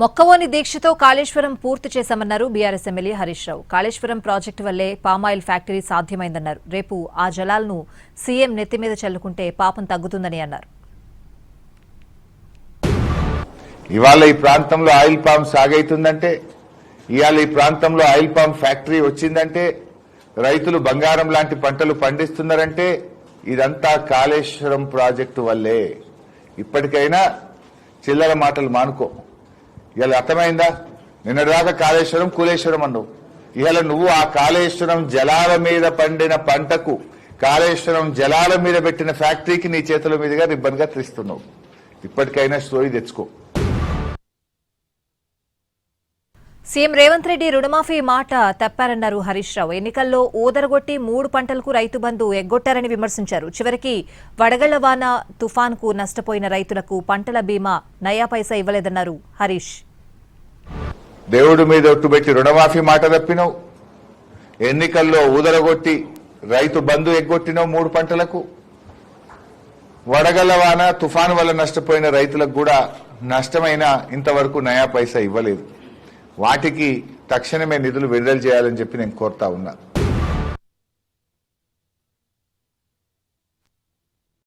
మొక్కవోని దీక్షతో కాళేశ్వరం పూర్తి చేశామన్నారు BRS MLA Harish Rao. Kaleshwaram project వల్లే పామాయిల్ ఫ్యాక్టరీ సాధ్యమైందన్నారు. రేపు ఆ జలాలను సీఎం నెత్తిమీద చల్లుకుంటే పాపం తగ్గుతుందని అన్నారు. ఇవాళ ఈ ప్రాంతంలో ఆయిల్ పామ్ సాగైతుందంటే, ఇవాళ ఈ ప్రాంతంలో ఆయిల్ పామ్ ఫ్యాక్టరీ వచ్చిందంటే, రైతులు బంగారం లాంటి పంటలు పండిస్తున్నారంటే ఇదంతా కాళేశ్వరం ప్రాజెక్టు వల్లే. ఇప్పటికైనా చిల్లర మాటలు మానుకో. ఇవాళ అర్థమైందా? నిన్నటిదాకా కాళేశ్వరం కూలేశ్వరం అన్నావు. ఇవాళ నువ్వు ఆ కాళేశ్వరం జలాల మీద పండిన పంటకు, కాళేశ్వరం జలాల మీద పెట్టిన ఫ్యాక్టరీకి నీ చేతుల మీదుగా రిబ్బన్ గా తీస్తున్నావు. ఇప్పటికైనా స్టోరీ తెచ్చుకో. సీఎం రేవంత్ రెడ్డి రుణమాఫీ మాట తప్పారన్నారు హరీష్ రావు. ఎన్నికల్లో ఊదరగొట్టి 3 పంటలకు రైతు బంధు ఎగ్గొట్టారని విమర్శించారు. చివరికి వడగళ్ల వాన తుఫాన్కు నష్టపోయిన రైతులకు పంటల బీమా నయా పైసా ఇవ్వలేదన్నారు హరీష్. దేవుడి మీద ఒట్టుబెట్టి రుణమాఫీ మాట తప్పినావు, ఎన్నికల్లో ఊదరగొట్టి రైతు బంధు ఎగ్గొట్టినావు 3 పంటలకు, వడగళ్ల వాన తుఫాను వల్ల నష్టపోయిన రైతులకు కూడా నష్టమైన ఇంతవరకు నయా పైసా ఇవ్వలేదు. వాటికి తక్షణమే నిధులు విడుదల చేయాలని చెప్పి నేను కోరుతా ఉన్నా.